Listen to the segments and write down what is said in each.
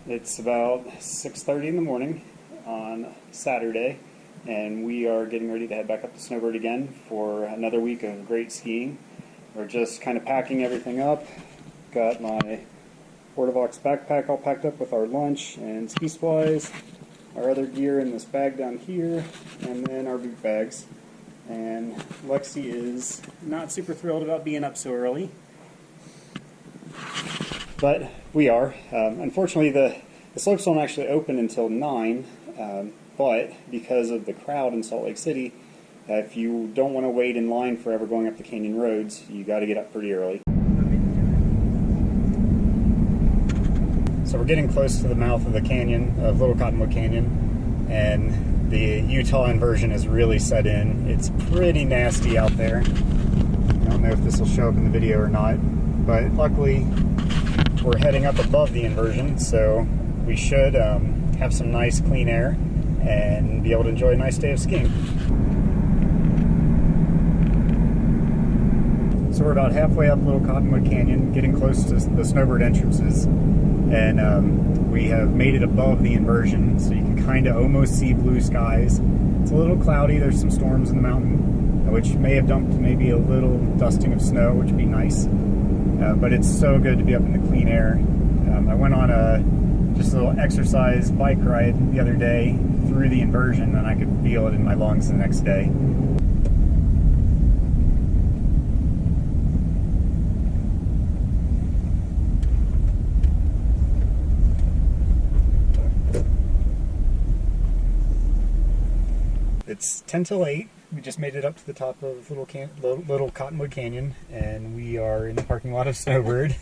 It's about 6:30 in the morning on Saturday, and we are getting ready to head back up to Snowbird again for another week of great skiing. We're just kind of packing everything up. Got my Portavox backpack all packed up with our lunch and ski supplies, our other gear in this bag down here, and then our boot bags. And Lexi is not super thrilled about being up so early, but we are. Unfortunately, the slopes don't actually open until 9, but because of the crowd in Salt Lake City, if you don't want to wait in line forever going up the canyon roads, you got to get up pretty early. So we're getting close to the mouth of the canyon, of Little Cottonwood Canyon, and the Utah inversion has really set in. It's pretty nasty out there. I don't know if this will show up in the video or not, but luckily we're heading up above the inversion, so we should have some nice clean air and be able to enjoy a nice day of skiing. So we're about halfway up Little Cottonwood Canyon, getting close to the Snowbird entrances, and we have made it above the inversion, so you can kind of almost see blue skies. It's a little cloudy, there's some storms in the mountain, which may have dumped maybe a little dusting of snow, which would be nice. But it's so good to be up in the clean air. I went on just a little exercise bike ride the other day through the inversion, and I could feel it in my lungs the next day. It's 10 till 8. We just made it up to the top of Little Cottonwood Canyon, and we are in the parking lot of Snowbird.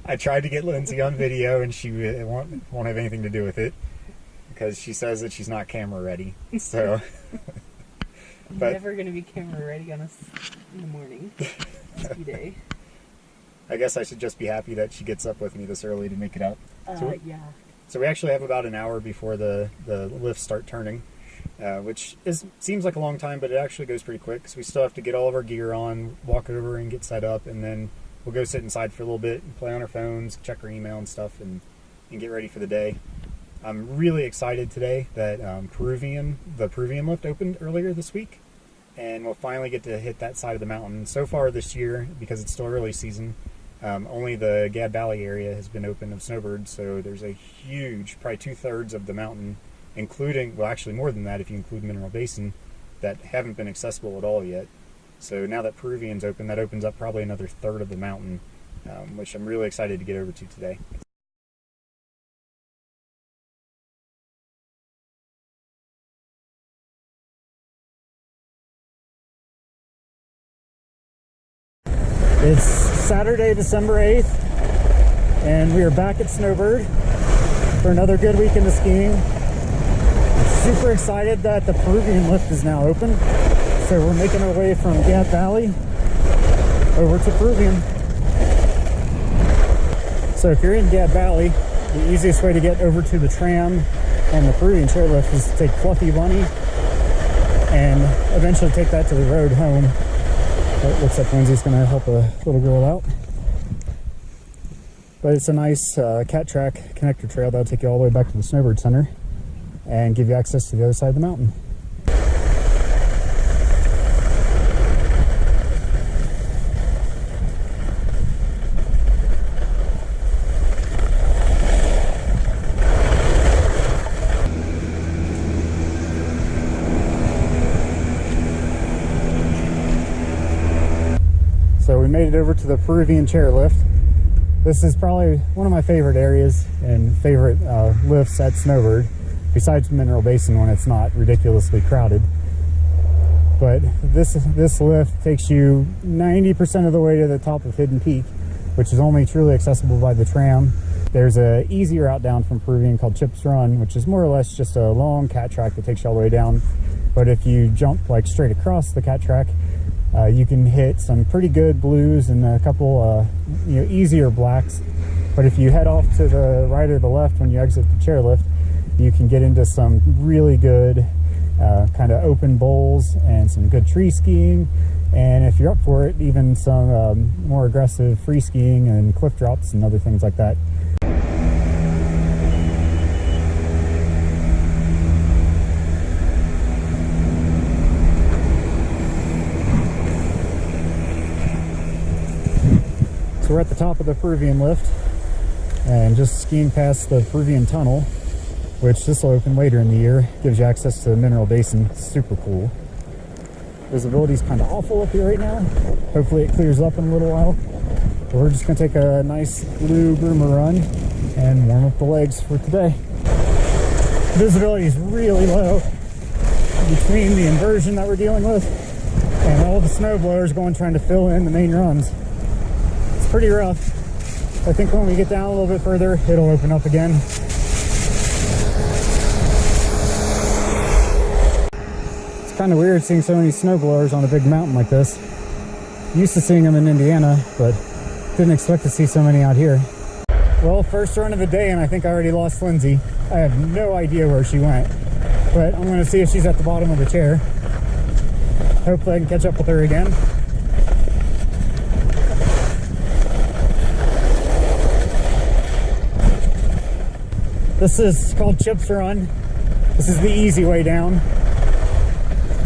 I tried to get Lindsay on video, and she won't have anything to do with it because she says that she's not camera ready. So, but never going to be camera ready on us in the morning ski day. I guess I should just be happy that she gets up with me this early to make it up. Yeah. So we actually have about an hour before the lifts start turning. Which seems like a long time, but it actually goes pretty quick because we still have to get all of our gear on, walk over and get set up, and then we'll go sit inside for a little bit and play on our phones, check our email and stuff, and get ready for the day. I'm really excited today that the Peruvian lift opened earlier this week, and we'll finally get to hit that side of the mountain. So far this year, because it's still early season, only the Gad Valley area has been open of Snowbird, so there's a huge, probably 2/3 of the mountain, including, well, actually more than that if you include Mineral Basin, that haven't been accessible at all yet. So now that Peruvian's open, that opens up probably another 1/3 of the mountain, which I'm really excited to get over to today. It's Saturday, December 8th, and we are back at Snowbird for another good weekend of skiing. Super excited that the Peruvian lift is now open, so we're making our way from Gad Valley over to Peruvian. So if you're in Gad Valley, the easiest way to get over to the Tram and the Peruvian chairlift is to take Fluffy Bunny and eventually take that to the road home. It looks like Lindsay's going to help a little girl out. But it's a nice cat track connector trail that'll take you all the way back to the Snowbird Center and give you access to the other side of the mountain. So we made it over to the Peruvian chairlift. This is probably one of my favorite areas and favorite lifts at Snowbird, besides Mineral Basin when it's not ridiculously crowded. But this lift takes you 90% of the way to the top of Hidden Peak, which is only truly accessible by the Tram. There's a easy route down from Peruvian called Chips Run, which is more or less just a long cat track that takes you all the way down. But if you jump like straight across the cat track, you can hit some pretty good blues and a couple easier blacks. But if you head off to the right or the left when you exit the chairlift, you can get into some really good kind of open bowls and some good tree skiing, and if you're up for it, even some more aggressive free skiing and cliff drops and other things like that. So we're at the top of the Peruvian lift and just skiing past the Peruvian Tunnel, which this will open later in the year. Gives you access to the Mineral Basin. Super cool. Visibility is kind of awful up here right now. Hopefully it clears up in a little while. But we're just going to take a nice blue groomer run and warm up the legs for today. Visibility is really low between the inversion that we're dealing with and all the snow blowers going trying to fill in the main runs. It's pretty rough. I think when we get down a little bit further, it'll open up again. It's kind of weird seeing so many snow blowers on a big mountain like this. Used to seeing them in Indiana, but didn't expect to see so many out here. Well, first run of the day, and I think I already lost Lindsey. I have no idea where she went, but I'm going to see if she's at the bottom of the chair. Hopefully I can catch up with her again. This is called Chip's Run. This is the easy way down.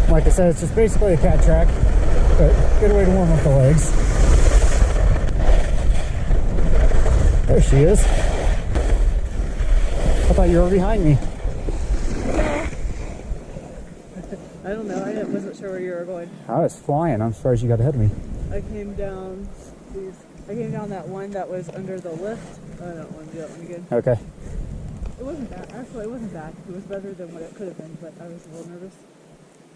Like I said, it's just basically a cat track, but good way to warm up the legs. There she is. I thought you were behind me. I don't know. I wasn't sure where you were going. I was flying. I'm surprised you got ahead of me. I came down that one that was under the lift. I don't want to do that one again. Okay. It wasn't bad. Actually, it wasn't bad. It was better than what it could have been, but I was a little nervous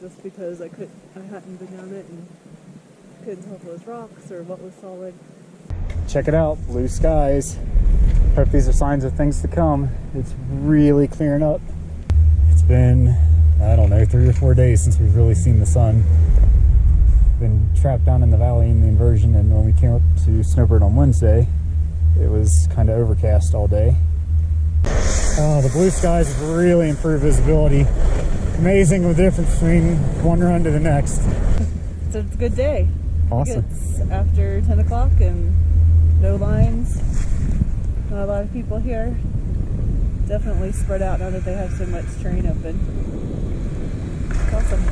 just because I hadn't been down it and couldn't tell if it was rocks or what was solid. Check it out, blue skies. Hope these are signs of things to come. It's really clearing up. It's been, I don't know, 3 or 4 days since we've really seen the sun. Been trapped down in the valley in the inversion, and when we came up to Snowbird on Wednesday, it was kind of overcast all day. Oh, the blue skies have really improved visibility. Amazing the difference between one run to the next. So it's a good day. Awesome. It's after 10 o'clock and no lines. Not a lot of people here. Definitely spread out now that they have so much terrain open. It's awesome.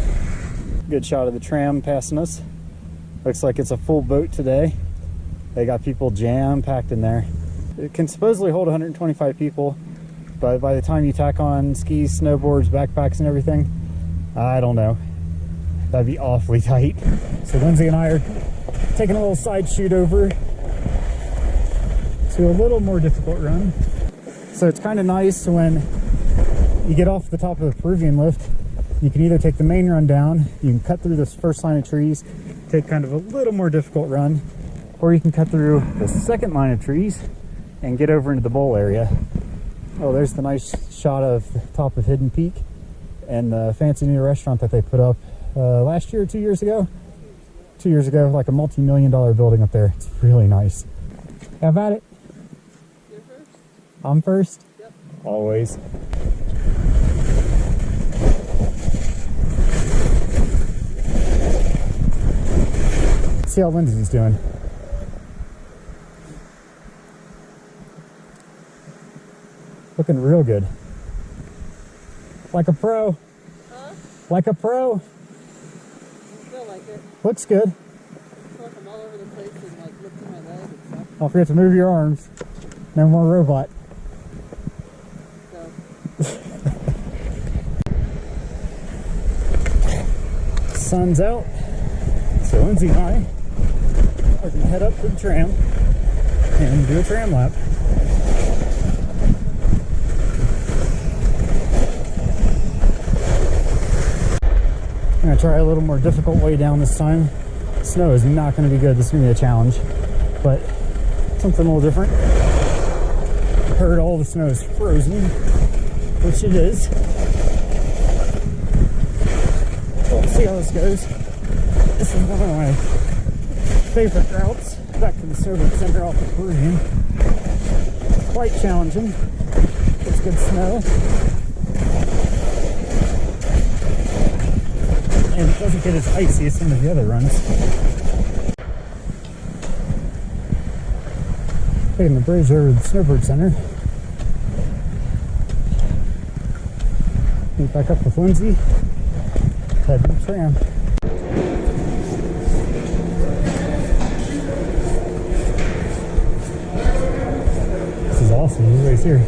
Good shot of the tram passing us. Looks like it's a full boat today. They got people jam-packed in there. It can supposedly hold 125 people, but by the time you tack on skis, snowboards, backpacks, and everything, I don't know. That'd be awfully tight. So Lindsey and I are taking a little side shoot over to a little more difficult run. So it's kind of nice when you get off the top of the Peruvian lift, you can either take the main run down, you can cut through this first line of trees, take kind of a little more difficult run, or you can cut through the second line of trees and get over into the bowl area. Oh, there's the nice shot of the top of Hidden Peak and the fancy new restaurant that they put up last year or 2 years ago? 2 years ago, like a multi-million-dollar building up there. It's really nice. Have at it. You're first? I'm first? Yep. Always. Let's see how Lindsey's doing. Looking real good. Like a pro. Huh? Like a pro. I feel like it. Looks good. I feel like I'm all over the place and like lifting my leg and stuff. Don't forget to move your arms. No more robot. So. Sun's out. So Lindsey and I are going to head up to the tram and do a tram lap. I'm going to try a little more difficult way down this time. Snow is not going to be good. This is going to be a challenge, but something a little different. I heard all the snow is frozen, which it is. So we'll see how this goes. This is one of my favorite routes back to the Snowbird Center off the Peruvian. Quite challenging. It's good snow. And it doesn't get as icy as some of the other runs. Taking the bridge over to the Snowbird Center. Meet back up with Lindsey. Head to the tram. awesome. Everybody's here.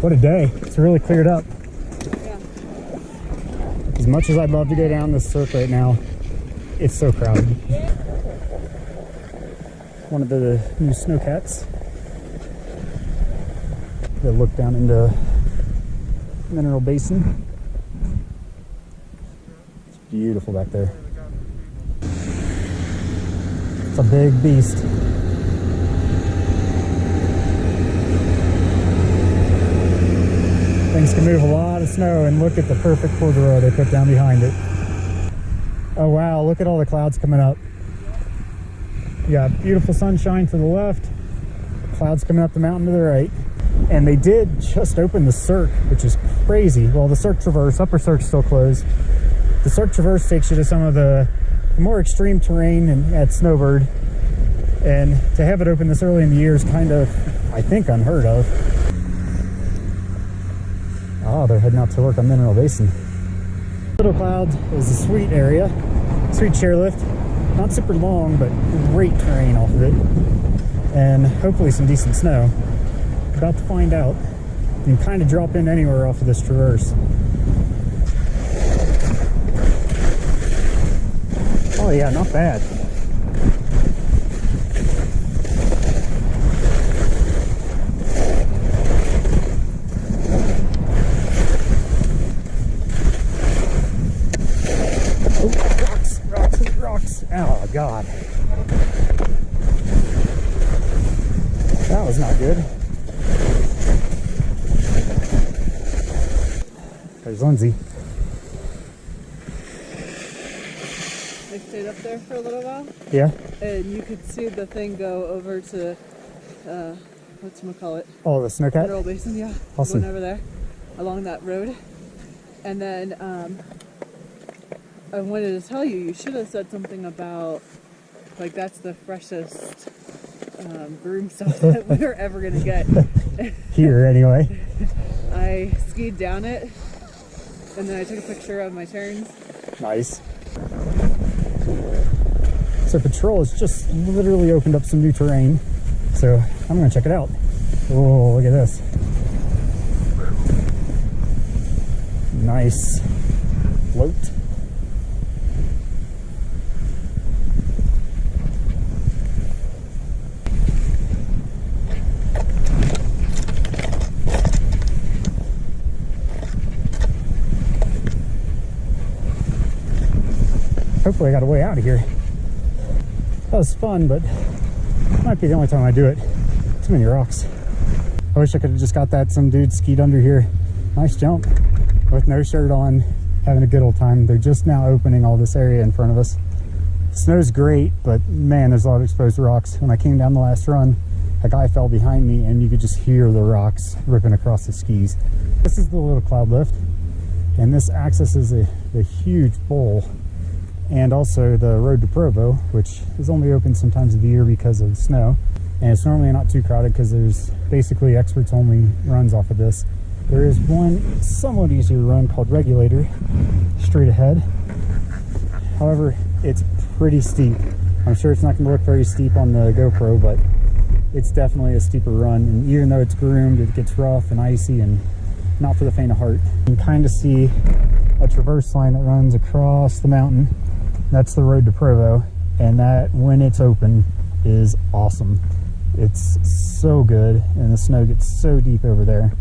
What a day. It's really cleared up. Yeah. As much as I'd love to go down this cirque right now, it's so crowded. One of the new snowcats that look down into Mineral Basin. It's beautiful back there. It's a big beast. Things can move a lot of snow, and look at the perfect corduroy they put down behind it. Oh wow, look at all the clouds coming up. You got beautiful sunshine to the left, clouds coming up the mountain to the right. And they did just open the cirque, which is crazy. Well, the cirque traverse, upper cirque's still closed. The cirque traverse takes you to some of the more extreme terrain at Snowbird. And to have it open this early in the year is kind of, I think, unheard of. Oh, they're heading out to work on Mineral Basin. Little Cloud is a sweet area, sweet chairlift. Not super long, but great terrain off of it. And hopefully some decent snow. About to find out. You can kind of drop in anywhere off of this traverse. Oh yeah, not bad. Oh God, that was not good. There's Lindsey. I stayed up there for a little while. Yeah. And you could see the thing go over to, whatchamacallit? Oh, the snowcat? Mineral Basin, yeah. Awesome. Going over there, along that road. And then, I wanted to tell you, you should have said something about, like, that's the freshest broom stuff that we're ever going to get. Here, anyway. I skied down it, and then I took a picture of my turns. Nice. So Patrol has just literally opened up some new terrain, so I'm going to check it out. Oh, look at this. Nice float. Hopefully I got a way out of here. That was fun, but it might be the only time I do it. Too many rocks. I wish I could have just got that. Some dude skied under here. Nice jump. With no shirt on, having a good old time. They're just now opening all this area in front of us. Snow's great, but man, there's a lot of exposed rocks. When I came down the last run, a guy fell behind me and you could just hear the rocks ripping across the skis. This is the Little Cloud lift, and this accesses a huge bowl, and also the road to Provo, which is only open sometimes of the year because of snow. And it's normally not too crowded because there's basically experts only runs off of this. There is one somewhat easier run called Regulator, straight ahead. However, it's pretty steep. I'm sure it's not going to look very steep on the GoPro, but it's definitely a steeper run. And even though it's groomed, it gets rough and icy and not for the faint of heart. You can kind of see a traverse line that runs across the mountain. That's the road to Provo, and that, when it's open, is awesome. It's so good, and the snow gets so deep over there.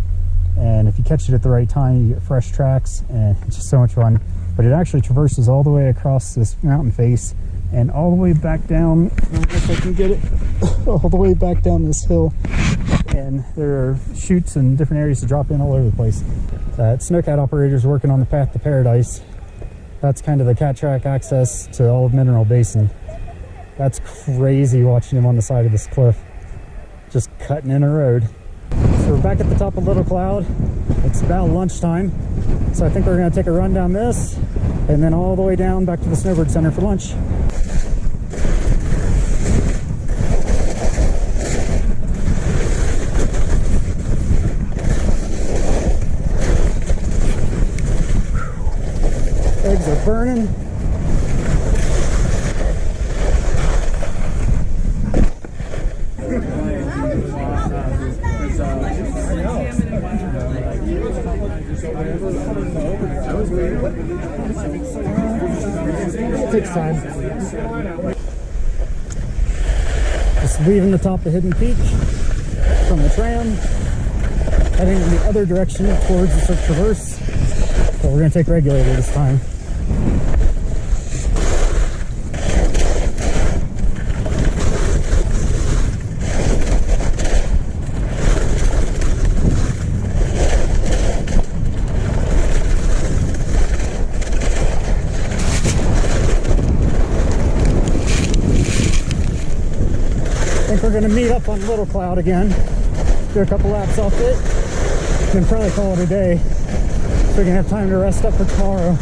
And if you catch it at the right time, you get fresh tracks, and it's just so much fun. But it actually traverses all the way across this mountain face and all the way back down. I don't know if I can get it all the way back down this hill. And there are chutes and different areas to drop in all over the place. Snowcat operators working on the path to paradise. That's kind of the cat track access to all of Mineral Basin. That's crazy watching him on the side of this cliff, just cutting in a road. So we're back at the top of Little Cloud. It's about lunchtime, so I think we're going to take a run down this and then all the way down back to the Snowbird Center for lunch. Legs are burning. Takes time. Just leaving the top of Hidden Peak from the tram, heading in the other direction towards the Cirque Traverse, but we're going to take Regulator this time. We're going to meet up on Little Cloud again, do a couple laps off it, then probably call it a day so we can have time to rest up for tomorrow.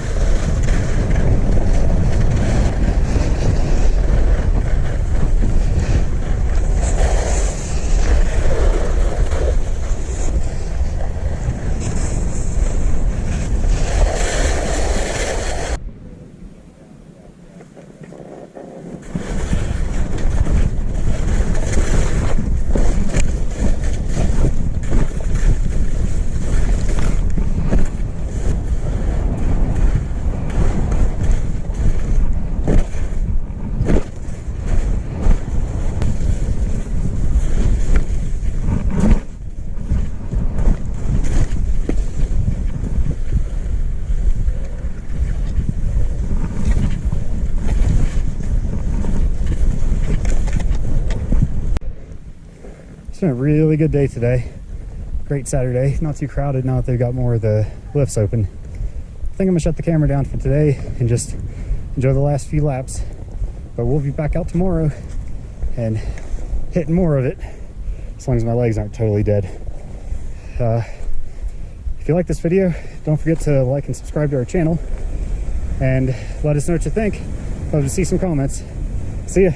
It's been a really good day today. Great Saturday. Not too crowded now that they've got more of the lifts open. I think I'm gonna shut the camera down for today and just enjoy the last few laps. But we'll be back out tomorrow and hitting more of it, as long as my legs aren't totally dead. If you like this video, don't forget to like and subscribe to our channel and let us know what you think. Love to see some comments. See ya.